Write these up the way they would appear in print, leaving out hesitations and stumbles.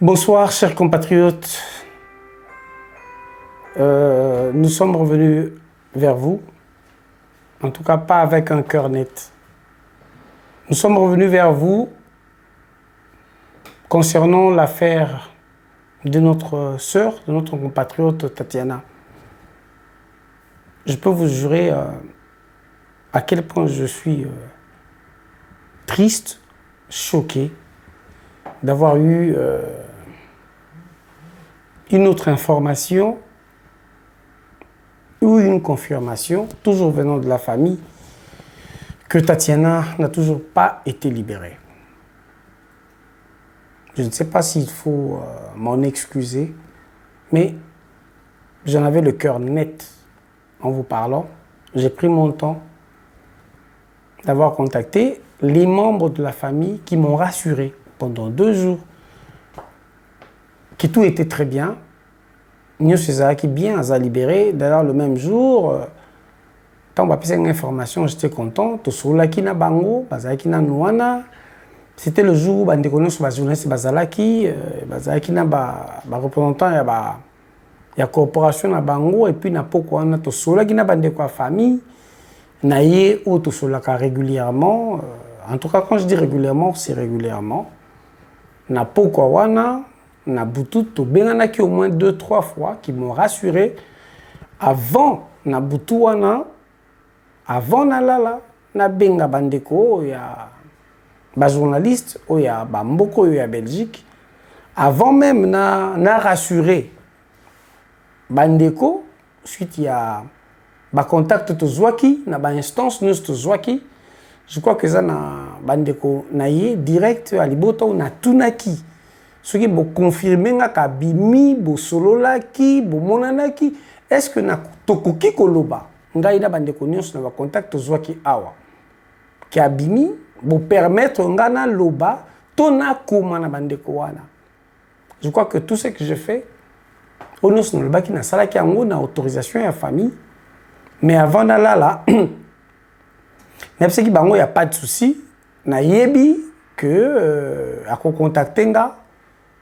Bonsoir, chers compatriotes. Nous sommes revenus vers vous, en tout cas pas avec un cœur net. Nous sommes revenus vers vous concernant l'affaire de notre sœur, de notre compatriote Tatiana. Je peux vous jurer à quel point je suis triste, choqué d'avoir eu une autre information ou une confirmation, toujours venant de la famille, que Tatiana n'a toujours pas été libérée. Je ne sais pas s'il faut m'en excuser, mais j'en avais le cœur net en vous parlant. J'ai pris mon temps d'avoir contacté les membres de la famille qui m'ont rassuré pendant 2 jours que tout était très bien. Nous sommes bien à libérer. D'ailleurs, le même jour, quand on a une information, j'étais content. C'était le jour où on a les journalistes bazalaki, représentant de la corporation na bango et puis na poko on a to sola qui na bande quoi famille na yé ou to sola régulièrement. En tout cas, quand je dis régulièrement, c'est régulièrement. Na poko wana na butu to benganaki au moins 2-3 fois qui m'ont rassuré avant na butu wana, avant na lala na benga bandeko ya ba journaliste ou ya ba mboko ya Belgique, avant même na rassuré bandeko suite ya ba contact to zwaki na ba instance nous to zwaki. Je crois que ça na bandeko na yé direct à libota ou na tunaki. Ce qui vous confirmer nga bimi bo sololaki bo monanaki, est-ce que na tokoki koloba ngai na bandeko nyonso na ba contact zwaki awa ki abimi bo permettre ngana loba tona koma na bandeko wana. Je crois que tout ce que je fais onos no lobaki na salaki yango na autorisation ya famille, mais avant là n'importe qui bango y a pas de souci na yebi que à contacter nga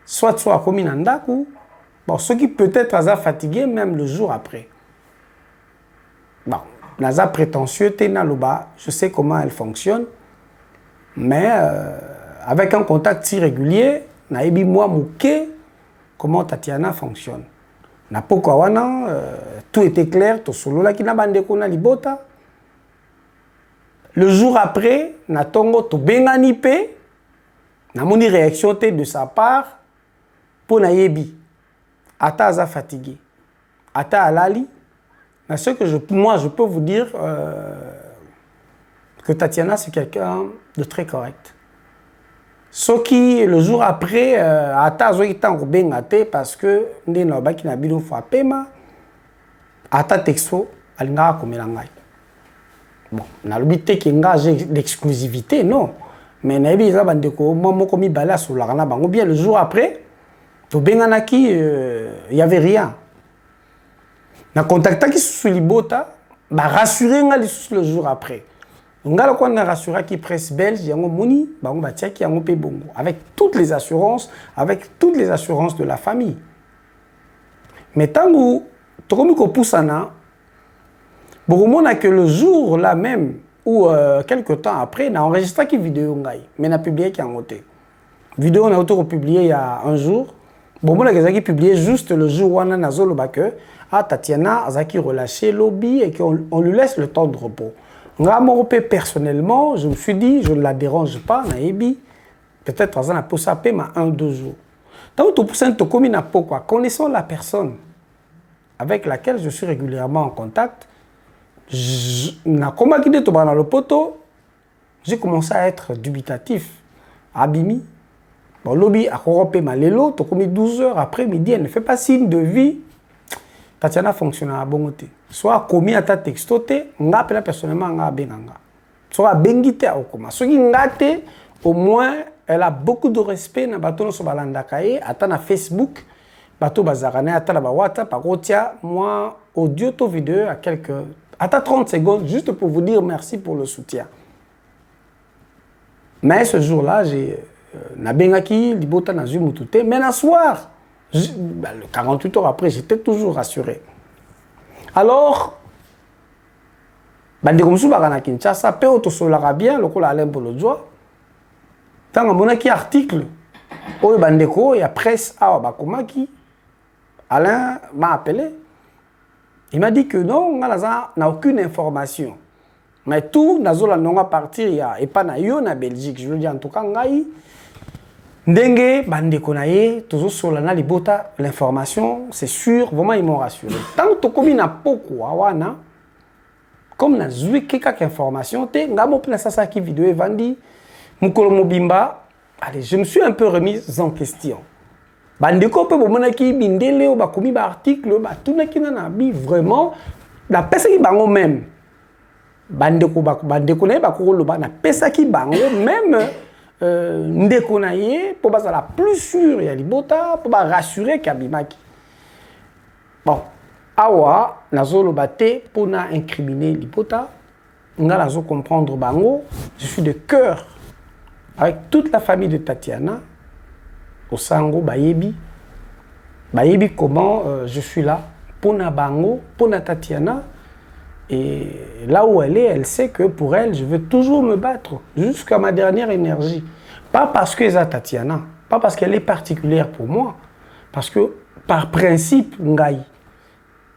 soit à commis nandaku, bon, ceux qui peut-être à fatigué même le jour après. Bon, naza prétentieux tena loba, je sais comment elle fonctionne, mais avec un contact si régulier, na yebi moi mouké comment Tatiana fonctionne. Na poko wana tout était clair, to solo la ki na bandeko na libota. Le jour après, na tongo to bengani pe, na moni réaction de sa part. Pour nayebi, ata aza fatigué, ata alali, mais ce que moi je peux vous dire que Tatiana c'est quelqu'un de très correct. Ce qui le jour après, ata azoki tango bengate parce que ndena baki na bino fa pema, ata texto alinga komela ngai. Bon, na lobité ki nga j'ai l'exclusivité non, mais nayebi za bandeko momo komi bala sur la rana bango bien le jour après. To benganaki, il n'y avait rien. Na contacta qui sous libota, ba rassuré nga le jour après. Ngala ko na rassuré qui presse belge yango moni, ba on ba tiaki yango pe bongo avec toutes les assurances de la famille. Mais tangu tokomi ko poussana, bokomona que le jour là même ou quelque temps après na enregistré qui vidéo ngai, mais na publié qui en côté. Vidéo on a auto publié il y a un jour. Bon, on a publié juste le jour où on a nazolo que Tatiana a relâché lobby et qu'on lui laisse le temps de repos. Personnellement, je me suis dit, je ne la dérange pas, naïbi. Peut-être qu'on a posé à 1-2 jours. Tant que tu connaissant la personne avec laquelle je suis régulièrement en contact, j'ai commencé à être dubitatif, abimi. Bon, lobby a corrompé ma lélo, tu as commis 12 heures après midi, elle ne fait pas signe de vie. Tatiana fonctionne à bon côté. Soit commis à ta textoté, on appelle personnellement à Benanga. Soit à Bengite à Okoma. Ce qui ngate, au moins, elle a beaucoup de respect dans bateau sur Balandakaye, à ta Facebook, bateau bazarane, à ta WhatsApp, à Rotia, moi, audio, to vidéo, à quelques. À ta 30 secondes, juste pour vous dire merci pour le soutien. Mais ce jour-là, Nabengaki, libota na zumutute, mais na soir, 48 heures après, j'étais toujours rassuré. Alors, bande comme ça, na Kinshasa, pe autosolaka bien, le col Alain Bolodjoa. Tant que mon article, oh bandeko, il y a presse, ah bakomaki, Alain m'a appelé. Il m'a dit que non, on n'a aucune information. Mais tout, nazola nonga partir, il y a et pas na yo na Belgique. Je veux dire en tout cas, ngai ndenge bandeko na ye, toujours sur la libota, l'information, c'est sûr, vraiment ils m'ont rassuré. Tant que comme na poko awana, comme na zui quelques informations, te ngamo pina sasa ki vidéo et vandi, mukolo mobimba, allez, je me suis un peu remise en question. Bandeko pe bomonaki bindele o bakomi ba article ba tunaki na bi vraiment la pesa ki bango même. Bandeko na ye bakolo ba na pesa ki bango même ndeko na ye pour ba la plus sûr ya libota pour ba rassurer kabimaki. Bon, awa nazolo bate pour na incriminer libota. Nga nazo comprendre bango, je suis de cœur avec toute la famille de Tatiana. Au Sango, Bayebi comment je suis là pour na bango, pour na Tatiana. Et là où elle est, elle sait que pour elle, je veux toujours me battre jusqu'à ma dernière énergie. Pas parce que c'est Tatiana, pas parce qu'elle est particulière pour moi, parce que par principe, ngai.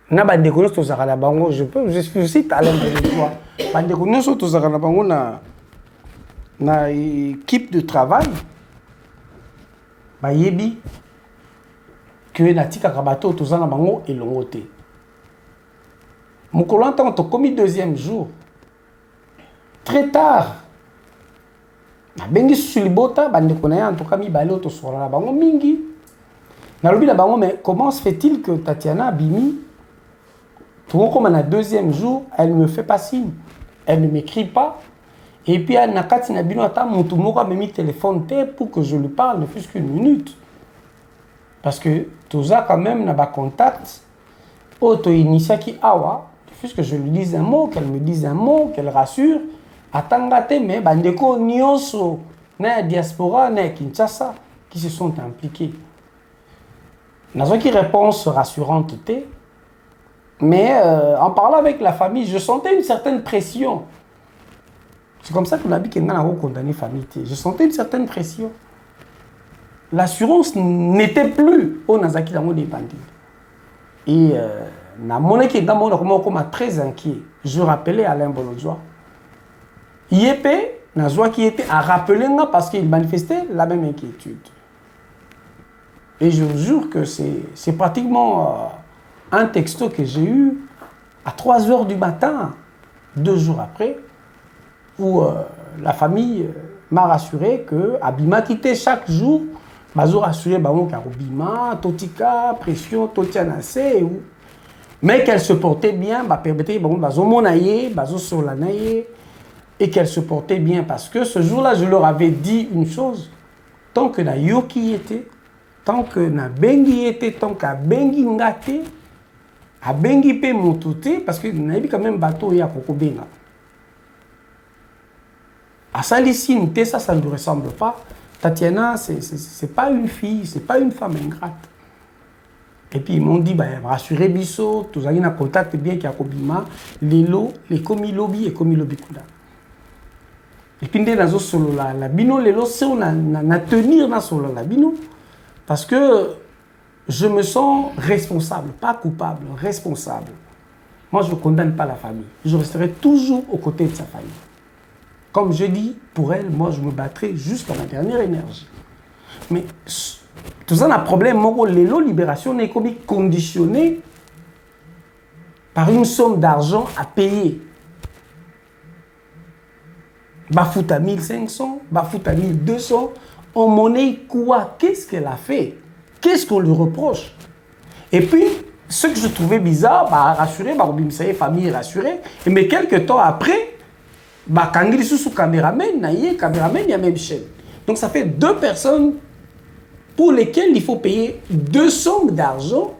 Na bandeko to zakala bango, je suis talent de toi. Bandeko nyonso to zakala bango na équipe de travail. Bayebi que natika kabato tozana bango elongo te. Mukolo ntango to komi deuxième jour. Très tard. Na bengi sulibota bandeko na ya en tout cas mi balo to sora bango mingi. Na lobi la bango mais comment se fait-il que Tatiana Bimi tout comme na deuxième jour, elle me fait pas signe. Elle ne m'écrit pas. Et puis, elle n'a qu'à me téléphone pour que je lui parle ne plus qu'une minute. Parce que tout ça, quand même, n'a pas contact. Auto-initia qui awa, puisque je lui dise un mot, qu'elle me dise un mot, qu'elle rassure. Attendez, mais bandeko nyoso, na diaspora, na Kinshasa, qui se sont impliqués. Dans une réponse rassurante, mais en parlant avec la famille, je sentais une certaine pression. C'est comme ça qu'on a dit qu'on a condamné la famille. Je sentais une certaine pression. L'assurance n'était plus au Nazaki dans des bandits. Et na monnaie dans mon comme très inquiet. Je rappelais Alain Bolodjoa. Yépé, Nazwa qui était à rappeler parce qu'il manifestait la même inquiétude. Et je vous jure que c'est pratiquement un texto que j'ai eu à 3 h du matin, 2 jours après, où la famille m'a rassuré que Abima quittait chaque jour, bazo rassuré bango Karobima, Totika, pression, Totianase, mais qu'elle se portait bien, bah permettait bango bazo monaye, bazo solanaye, et qu'elle se portait bien parce que ce jour-là, je leur avais dit une chose, tant que na yoki était, tant que na bengi était, tant qu'à bengi ngate, à bengi pe montouté, parce que na yebi quand même bateau ya koko benga. À Salicine, ça ne lui ressemble pas. Tatiana, c'est pas une fille, c'est pas une femme ingrate. Et puis ils m'ont dit, bah, rassurez Bisso, tous les contact bien qu'il y a Kobima, les commis lobby et commis lobby kuda. Et puis dans solo la bino les lots c'est on a tenir dans solo la bino parce que je me sens responsable, pas coupable, responsable. Moi je ne condamne pas la famille, je resterai toujours aux côtés de sa famille. Comme je dis, pour elle, moi, je me battrai jusqu'à ma dernière énergie. Mais tout ça, un problème, l'élo libération n'est comme conditionné par une somme d'argent à payer. Bafouta 1500, Bafouta 1200, en monnaie quoi? Qu'est-ce qu'elle a fait? Qu'est-ce qu'on lui reproche? Et puis, ce que je trouvais bizarre, rassuré, famille rassurée, mais quelques temps après, Kangiri sous caméraman, il y a même chaîne. Donc ça fait 2 personnes pour lesquelles il faut payer 2 sommes d'argent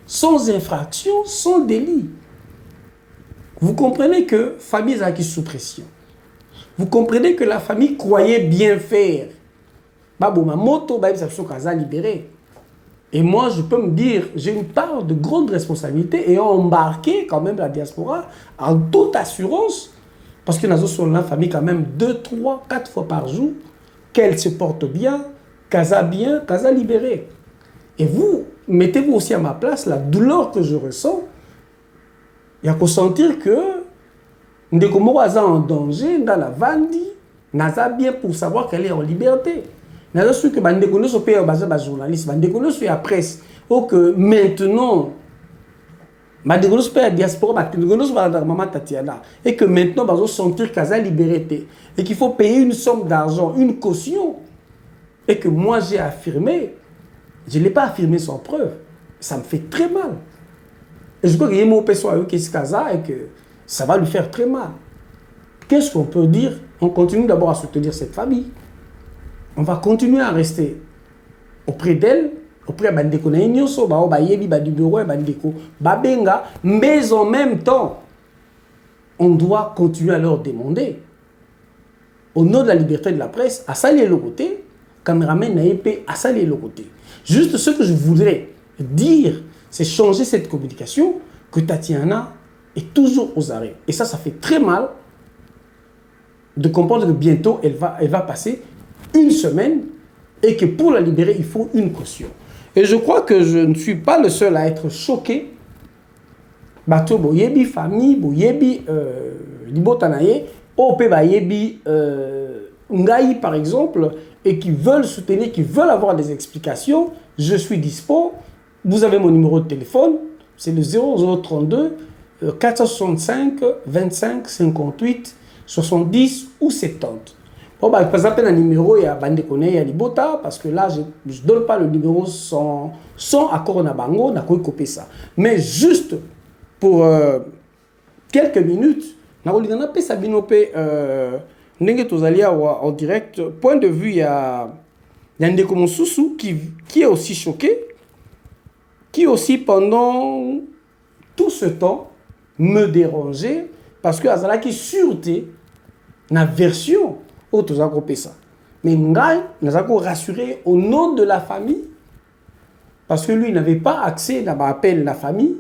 sans infraction, sans délit. Vous comprenez que famille est sous pression. Vous comprenez que la famille croyait bien faire. baboma moto bayebisa biso kaza libéré. Et moi, je peux me dire, j'ai une part de grande responsabilité et embarquer quand même la diaspora en toute assurance. Parce que nous avons la famille quand même 2, 3, 4 fois par jour, qu'elle se porte bien, casa libéré. Et vous, mettez-vous aussi à ma place, la douleur que je ressens, il y a qu'à sentir que ndeko moko aza en danger, dans la vandi, naza bien pour savoir qu'elle est en liberté. Naza sûr que bandeko nyonso pe baza journaliste, bandeko nyonso ya presse, ou que maintenant bandeko nyonso pe ya diaspora, bandeko nyonso ba maman Tatiana, et que maintenant bazo sentir kaza liberté et qu'il faut payer une somme d'argent, une caution, et que moi j'ai affirmé, je ne l'ai pas affirmé sans preuve, ça me fait très mal. Et je crois qu'il y a mon père soit qui kaza et que ça va lui faire très mal. Qu'est-ce qu'on peut dire? On continue d'abord à soutenir cette famille. On va continuer à rester auprès d'elle, auprès de Bandeko Naïnyoso, Bayebi, Badubero et Bandeko, Babenga, mais en même temps, on doit continuer à leur demander, au nom de la liberté de la presse, à saluer le côté, caméraman Naïpe, à saluer le côté. Juste ce que je voudrais dire, c'est changer cette communication, que Tatiana est toujours aux arrêts. Et ça fait très mal de comprendre que bientôt, elle va passer une semaine et que pour la libérer, il faut une caution. Et je crois que je ne suis pas le seul à être choqué. Bato boyebi famille, boyebi libotanaye, ope bayebi ngai par exemple, et qui veulent soutenir, qui veulent avoir des explications. Je suis dispo. Vous avez mon numéro de téléphone, c'est le 0032 465 25 58 70 ou 70. Bon, bah, par exemple, un numéro, il y a Bandeko il y a Libota, parce que là, je ne donne pas le numéro sans accord na bango, na quoi copier ça. Mais juste pour quelques minutes, na olidana pe sabino pe ndenge tozalia en direct. Point de vue, il y a Ndeko Mosusu qui est aussi choqué, qui aussi pendant tout ce temps me dérangeait parce que azala qui sûreté na version autres agrupés ça. Mais ngai nous avons rassuré au nom de la famille parce que lui n'avait pas accès à l'appel la famille,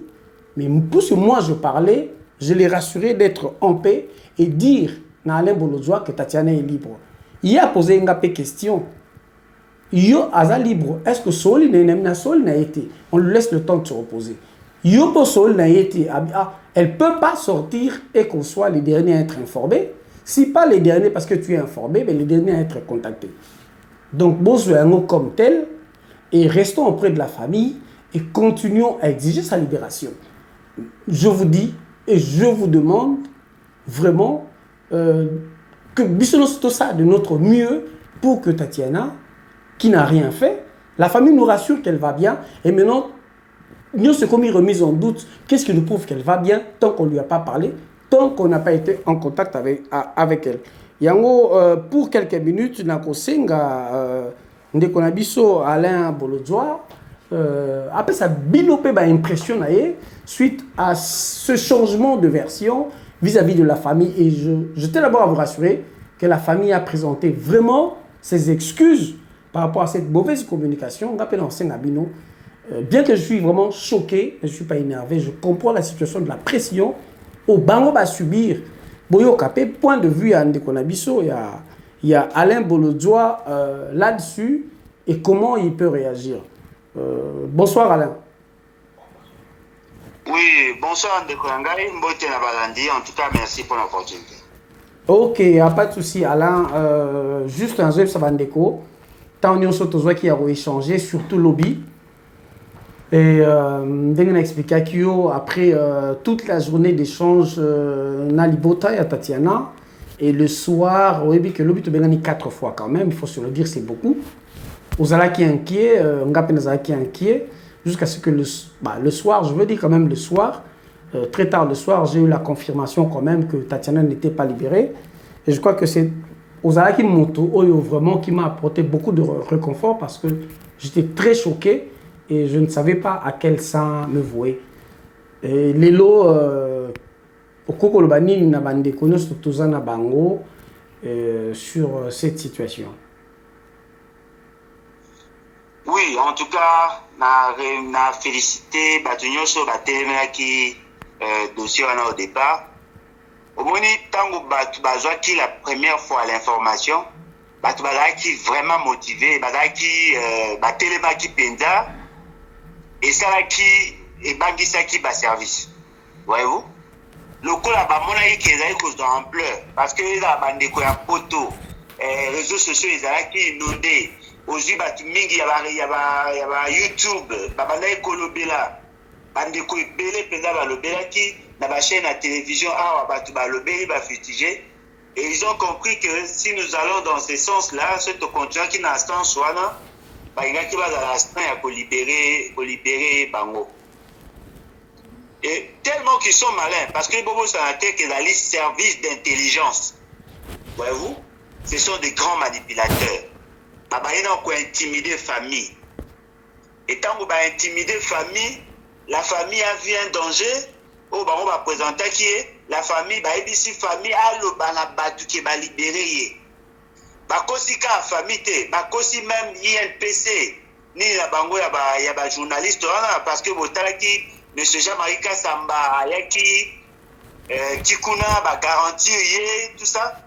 mais puisque moi je parlais, je l'ai rassuré d'être en paix et dire na Alain Bolodjoa que Tatiana est libre. Il a posé une question. Yo aza libre. Est-ce que Soli n'a Soli n'a été? On lui laisse le temps de se reposer. Yo pour Soli n'a été. Elle ne peut pas sortir et qu'on soit les derniers à être informés. Si pas les derniers parce que tu es informé, mais les derniers à être contactés. Donc, besoin comme tel, et restons auprès de la famille et continuons à exiger sa libération. Je vous dis et je vous demande vraiment que nous tout ça de notre mieux pour que Tatiana, qui n'a rien fait, la famille nous rassure qu'elle va bien et maintenant, nous sommes commis remise en doute. Qu'est-ce qui nous prouve qu'elle va bien tant qu'on ne lui a pas parlé, tant qu'on n'a pas été en contact avec elle. Yango, pour quelques minutes, nous avons ndeko na biso Alain Bolodjoa, après ça binopé ba impression suite à ce changement de version vis-à-vis de la famille. Et je tiens d'abord à vous rassurer que la famille a présenté vraiment ses excuses par rapport à cette mauvaise communication. Bien que je suis vraiment choqué, je ne suis pas énervé, je comprends la situation de la pression au bango va subir. Boyo Kapé, point de vue à Ndeko na biso, il y a Alain Bolodjoa là-dessus et comment il peut réagir. Bonsoir Alain. Oui, bonsoir Ndeko Ngai, Mbote na Balandi. En tout cas, merci pour l'opportunité. Ok, il n'y a pas de souci Alain. Juste un jeu, ça va Ndeko. Tant on a qui a échangé, surtout lobby. Et on a expliqué après toute la journée d'échange, Nalibota et Tatiana. Et le soir, oui, que lobby te gagné 4 fois quand même, il faut se le dire, c'est beaucoup. Ozala qui est inquiet, Ngapena qui est inquiet, jusqu'à ce que le soir, je veux dire quand même le soir, très tard le soir, j'ai eu la confirmation quand même que Tatiana n'était pas libérée. Et je crois que c'est Ozala qui vraiment qui m'a apporté beaucoup de réconfort parce que j'étais très choqué et je ne savais pas à quel sang me vouer. Et Lelo, au Kokolobani, n'a pas de Tozana Bango sur cette situation. Oui, en tout cas, na félicité Batunyoso Batelemena qui dossier au départ. Au moment où Batu qui la première fois l'information, Batu qui vraiment motivé, qui Batelema qui penda et ça là qui et Bangisa qui ba service. Voyez-vous? Le coup là, qui est cause d'ampleur parce que les bandeko ya poto, réseaux sociaux ils ont qui inondé. Aujourd'hui, il y a YouTube, il kolobela, bandeko ebele penda balobela qui na ba chaîne à télévision batu balobeli ba fustiger et ils ont compris que si nous allons dans ce sens-là, ce continent qui n'a sens soit il y a qui va dans l'instant à libérer bango. Et tellement qu'ils sont malins parce que bobo ça a été que la liste service d'intelligence. Voyez-vous, ce sont des grands manipulateurs. Il faut intimider famille. Et tant qu'on va intimider famille, la famille a vu un danger. On va présenter qui est la famille. Ici famille a le banabatu qui va libérer. Bakosi ka famille te, bakosi même INPC ni la bango ya ba journaliste parce que botalaki monsieur Jean-Marie Kassamba yaki Tikuna ba garantie tout ça.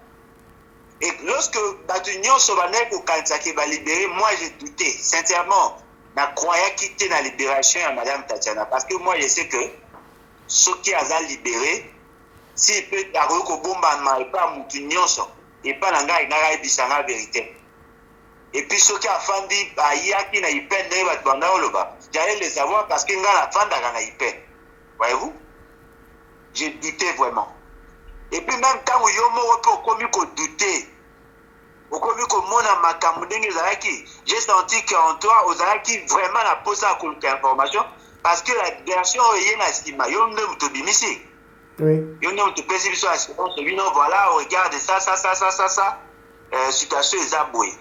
Et lorsque Batunyon Sobanek ou Kansaki va libérer, moi j'ai douté, sincèrement, je croyais quitter la libération à Madame Tatiana. Parce que moi je sais que ceux qui ont libéré, s'il peut avoir un bomba, et pas Moutunyon, et pas l'anga, il n'a pas la vérité. Et puis ceux qui ont fait des qui n'a eu peine, j'allais les savoir parce qu'ils n'ont pas fait de peine. Voyez-vous? J'ai douté vraiment. Et puis même quand vous avez douté, vous avez j'ai senti qu'en toi, vous avez vraiment la pose à information parce que la version est oui. Voilà, regarde ça, situation est abouée.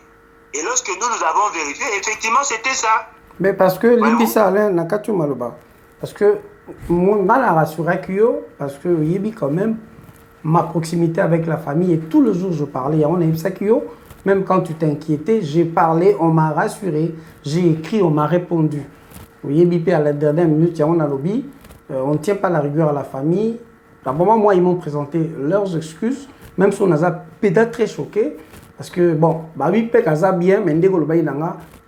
Et lorsque nous avons vérifié, effectivement, c'était ça. Mais parce que Limbisa Alain n'a qu'à tout maloba. Parce que mon mal a rassuré parce que Yebi quand même. Ma proximité avec la famille et tous les jours je parlais. On a eu ça même quand tu t'inquiétais, j'ai parlé, on m'a rassuré, j'ai écrit, on m'a répondu. Vous voyez, BP à la dernière minute, on a lobby, on ne tient pas la rigueur à la famille. D'abord, moi, ils m'ont présenté leurs excuses, même si on a peut-être très choqué, parce que bon, bah oui, peut être bien, mais dès que le bail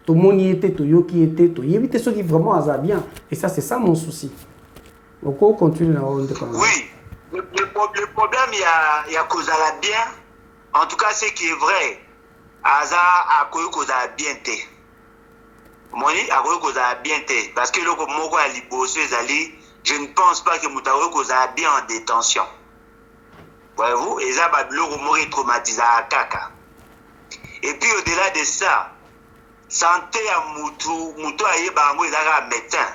tout le monde y était, tout le qui était, tout y était ceux qui vraiment a bien. Et ça, c'est ça mon souci. Donc, on continue la ronde de oui. Le problème, il y a cause à la bien. En tout cas, ce qui est vrai, Aza a cause à la bien. Moni a cause à la bien. Parce que le mot à l'ibosé, je ne pense pas que Moutaou cause à la bien en détention. Voyez-vous, et ça va le traumatisé à Kaka. Et puis au-delà de ça, santé à Moutou a eu un médecin.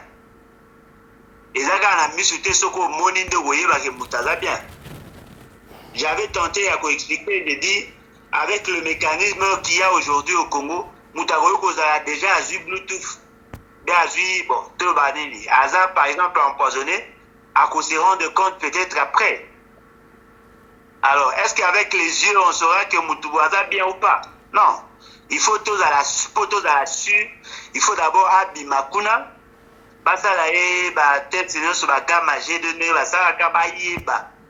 J'avais tenté à expliquer, de dire, avec le mécanisme qu'il y a aujourd'hui au Congo, Moutaroyo a déjà eu Bluetooth. Bon, par exemple, empoisonné, à qu'on se rende compte peut-être après. Alors, est-ce qu'avec les yeux, on saura que Moutouaza bien ou pas? Non. Il faut tous à la su. Il faut d'abord Abimakuna.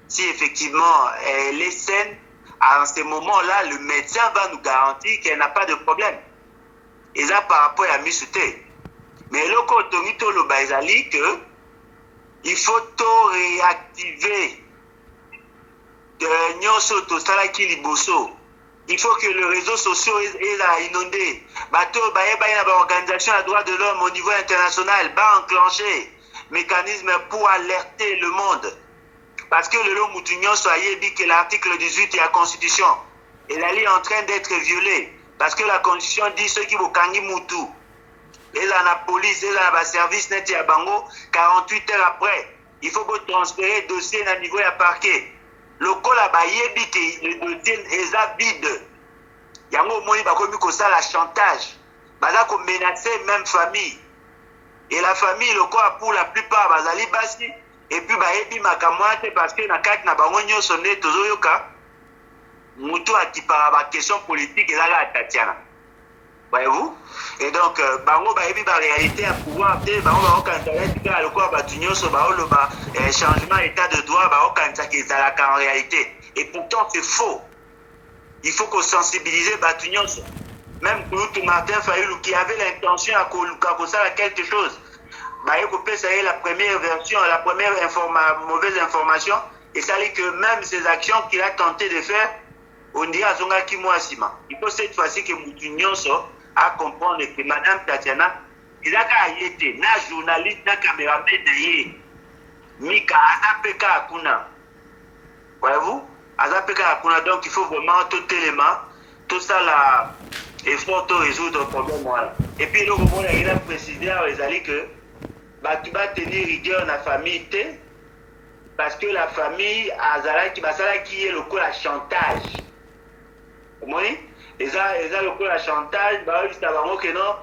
Si effectivement les scènes, à ce moment-là, le médecin va nous garantir qu'elle n'a pas de problème. Et ça par rapport à Misouté. Mais le cotonito le baizali que il faut tout réactiver de Nyonso to Salaki Liboso. Il faut que le réseau social est inondé. Bateau, organisation à droit de l'homme au niveau international va enclencher mécanisme pour alerter le monde. Parce que le long Moutounion soit dit que l'article 18 de la Constitution est en train d'être violé. Parce que la Constitution dit ceux qui vont kangi Moutou. Et là, la police, et là, le service net à Bango, 48 heures après, il faut transférer le dossier à niveau à parquet. Le col a baillé que le dossier est vide. Il y a un moment où ça la chantage. Baza ko menacer même famille. Et la famille le quoi pour la plupart bazali basi et puis bayebi makamwate parce que na kati na bango nyoso ne tozoyoka mutu atipara ba question politique et là Tatiana. voyez-vous. Et donc bango ba ebi ba réalité à pouvoir te bango ba okantala tika lokwa ba tunyoso ba oloba changement état de droit ba okantala ke zalaka en réalité. Et pourtant c'est faux. Il faut qu'on sensibilise ba tunyoso. Même pour Martin Fayulu qui avait l'intention à faire quelque chose. Bah, il la première version, la première mauvaise information. Et ça dit que même ces actions qu'il a tenté de faire, on dirait à Zonga Kimouasima. Il faut cette fois-ci que Moutounionso a comprendre que Madame Tatiana, il a été na journaliste, na caméraman de Mika, Azapeka Akuna. Voyez-vous? Azapeka Akuna, donc il faut vraiment tout élément, tout ça là. Et faut résoudre le problème. Voilà. Et puis, nous, il a précisé que tu vas tenir rigueur dans la famille, parce que la famille, qui est le coup à chantage. Vous voyez? Et ça, le coup à chantage, que non,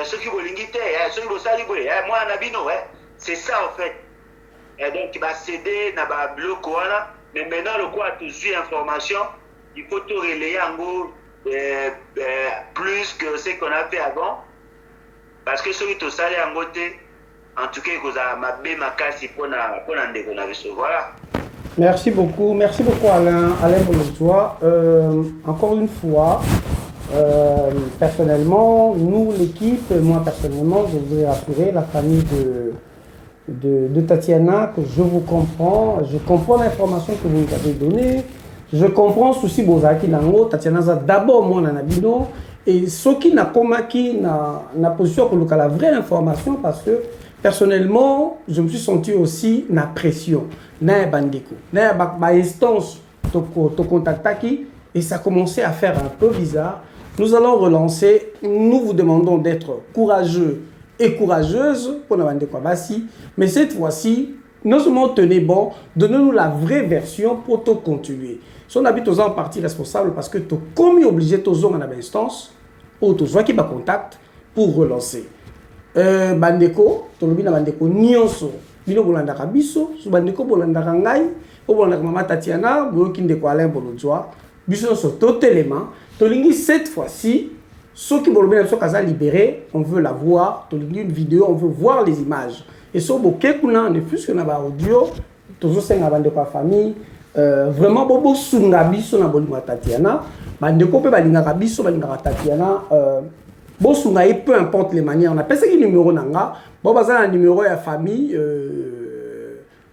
ceux qui vont l'ingiter, ceux qui vont s'allier, moi, c'est ça en fait. Et donc, il va céder dans le bloc, mais maintenant, le coup à tout suivre information, il faut tout relayer en gros. Plus que ce qu'on a fait avant, parce que celui qui salé en côté, en tout cas, il a ma casse pour voilà. Merci beaucoup Alain Bolotzoa. Encore une fois, personnellement, nous l'équipe, moi personnellement, je voudrais rassurer la famille de Tatiana que je vous comprends, je comprends l'information que vous nous avez donnée. Je comprends souci bozaki nango Tatiana za d'abord moi na bino et ce qui n'a comaki na position pour la vraie information parce que personnellement je me suis senti aussi na pression na bandeko na ba instance to contactaki et ça commençait à faire un peu bizarre. Nous allons relancer, nous vous demandons d'être courageux et courageuse pour na bandeko basi, mais cette fois-ci non seulement tenez bon, donnez-nous la vraie version pour tout continuer. Si on habite aux en partie responsable parce que tu es comme obligé de zones en instance ou tu qui va contact pour relancer. Bandeko, tu le bandeko nyonso, bino bolandaka biso, su bandeko bolandaka ngai, o bolandaka mama Tatiana, boyoki ndeko Alain Bolotzoa, biso so totalement, tolingi cette fois-ci, ceux qui veulent bien être libérés, on veut la voir, tolingi une vidéo, on veut voir les images. Et sur boké kuna ne plus que na ba audio, toujours c'est na bandeko famille. Vraiment bobo sunga biso na bolima Tatiana bandeko pe balingaka biso balingaka Tatiana bo sunga et peu importe les manières on appelle ça qui numéro nanga bo baza na numéro ya famille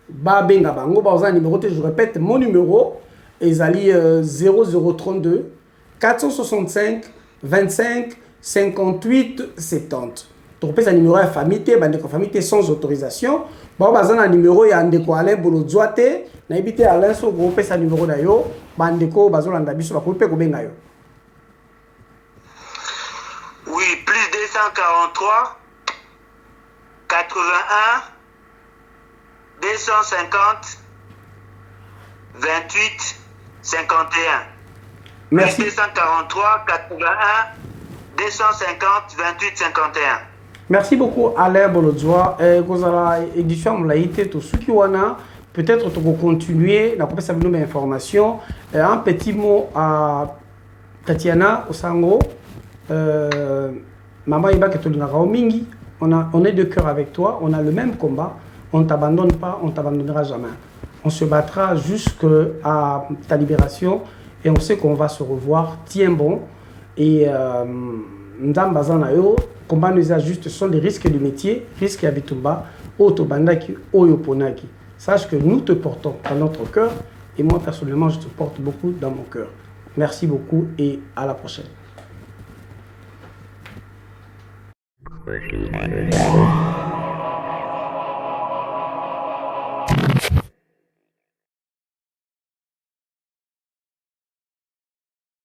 ba benga bango baza numéro je répète mon numéro ezali 0032 465 25 58 70 to pe ça numéro ya famille te bandeko famille sans autorisation bo baza na numéro ya ndeko Alain Bolotzoa te na ibité Alain so groupe sa numéro na yo bandeko bazolanda biso bakope ko benga yo. Oui, plus 243 81 250 28 51. Merci. Plus 243 81 250 28 51. Merci beaucoup Alain Bolotzoa. Kozala édition mlaïté to suki wana. Peut-être tu vas continuer, la compagnie de information. Un petit mot à Tatiana Osango. Maman Iba Mingi. On est de cœur avec toi, on a le même combat. On ne t'abandonne pas, on ne t'abandonnera jamais. On se battra jusqu'à ta libération et on sait qu'on va se revoir. Tiens bon. Et Ndam Bazanayo, combat nous ajuste, ce sont les risques du métier, risques à Bitumba, Otobandaki, Oyoponaki. Sache que nous te portons dans notre cœur et moi personnellement je te porte beaucoup dans mon cœur. Merci beaucoup et à la prochaine.